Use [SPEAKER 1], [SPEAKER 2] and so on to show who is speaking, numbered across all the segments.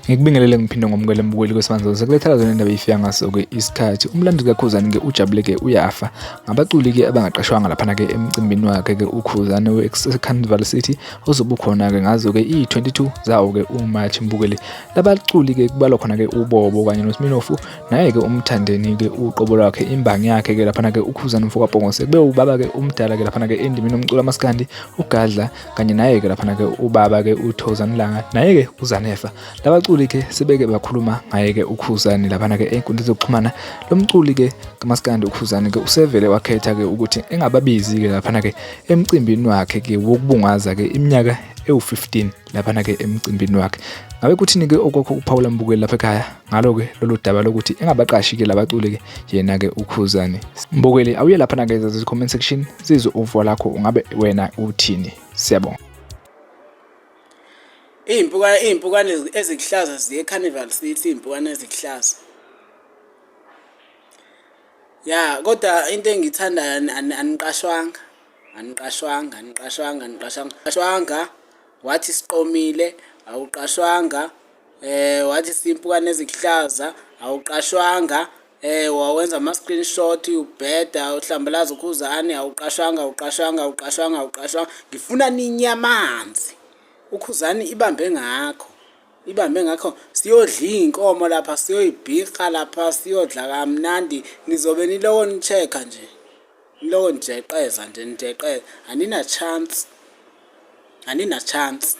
[SPEAKER 1] Ngikubingelele ngiphinde ngomukele mbukeli kwesimanje sekulethela zona indaba ifika ngaso-ke isikhathi umlando kaKhuzani-ke ujabule-ke uyafa ngabaculi-ke abangaqashwanga laphana-ke emcimbini wakhe-ke uKhuzani we-Carnival City ozobe ukhona-ke ngazo-ke i-22 zawo-ke uMarch mbukeli. Labaculi-ke kubalwa khona-ke uBobo kanye noSminoff naye-ke uMthandeni-ke uqobo lwakhe imbangi yakhe-ke laphana-ke uKhuzani Mfokapongose kube ubaba-ke umdala-ke laphana-ke endimini umculo amaskandi uGadla kanye naye-ke laphana-ke ubaba-ke uThozani Langa naye-ke uZanefa. Labaculi ke sebeke bakhuluma ngaye-ke uKhuzani laphana-ke ey'nkundleni zokuxhumana. Lo mculi-ke kamaskandi uKhuzani-ke usevele wakhetha-ke ukuthi engababizi-ke laphana-ke emcimbini wakhe-ke wokubungaza-ke iminyaka ewu-15 laphana-ke emcimbini wakhe. Ngabe kuthini-ke okwakho uPaula Mbukeli lapha ekhaya ngalo-ke lolu daba lokuthi engabaqashi-ke labaculi-ke yena-ke uKhuzani? Mbukeli awuye laphana-ke comment section sizwe uvo lakho, ungabe wena uthini? Siyabonga.
[SPEAKER 2] Iy'mpukane ezikuhlaza ziye eCarnival City, iy'mpukane ezikuhlaza. Ya, kodwa into engiyithandayo aniqashwanga. Wathi siqomile awuqashwanga. Wathi simpukane ezikuhlaza awuqashwanga. Wawenza ama-screenshot ubheda uhlambalaza uKhuzani awuqashwanga. Ngifuna ninyamanzi. uKhuzani ibambe ngakho siyodla inkomo lapha, siyoyibhiqa lapha, siyodla kamnandi. Nizobe nilowo nicheck-a nje, nilowo nijeqeza nje, nijeqeza. Anina chance.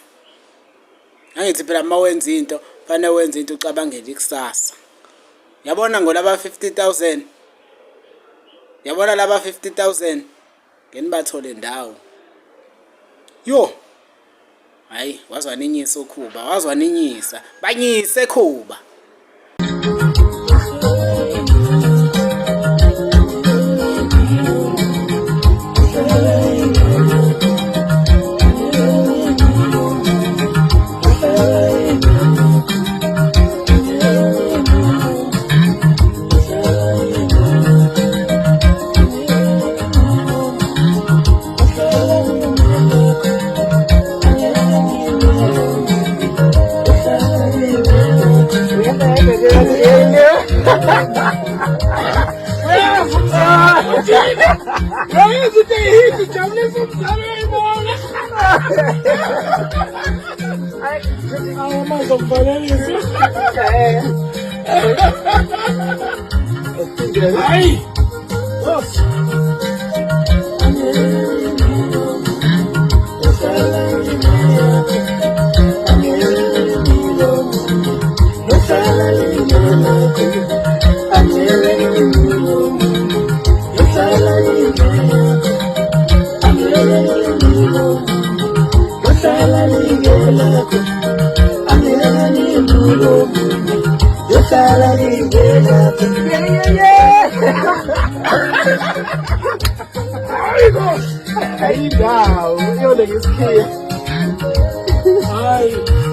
[SPEAKER 2] Angithi phela uma wenza into fanele wenza into ucabangele ikusasa. Yabona ngolaba 50,000, yabona laba 50,000 ngenibathole ndawo. Yo, hayi wazwaninyisa uKhuba, banyise Khuba.
[SPEAKER 3] Aí dá, eu olhei isso aqui. Ai.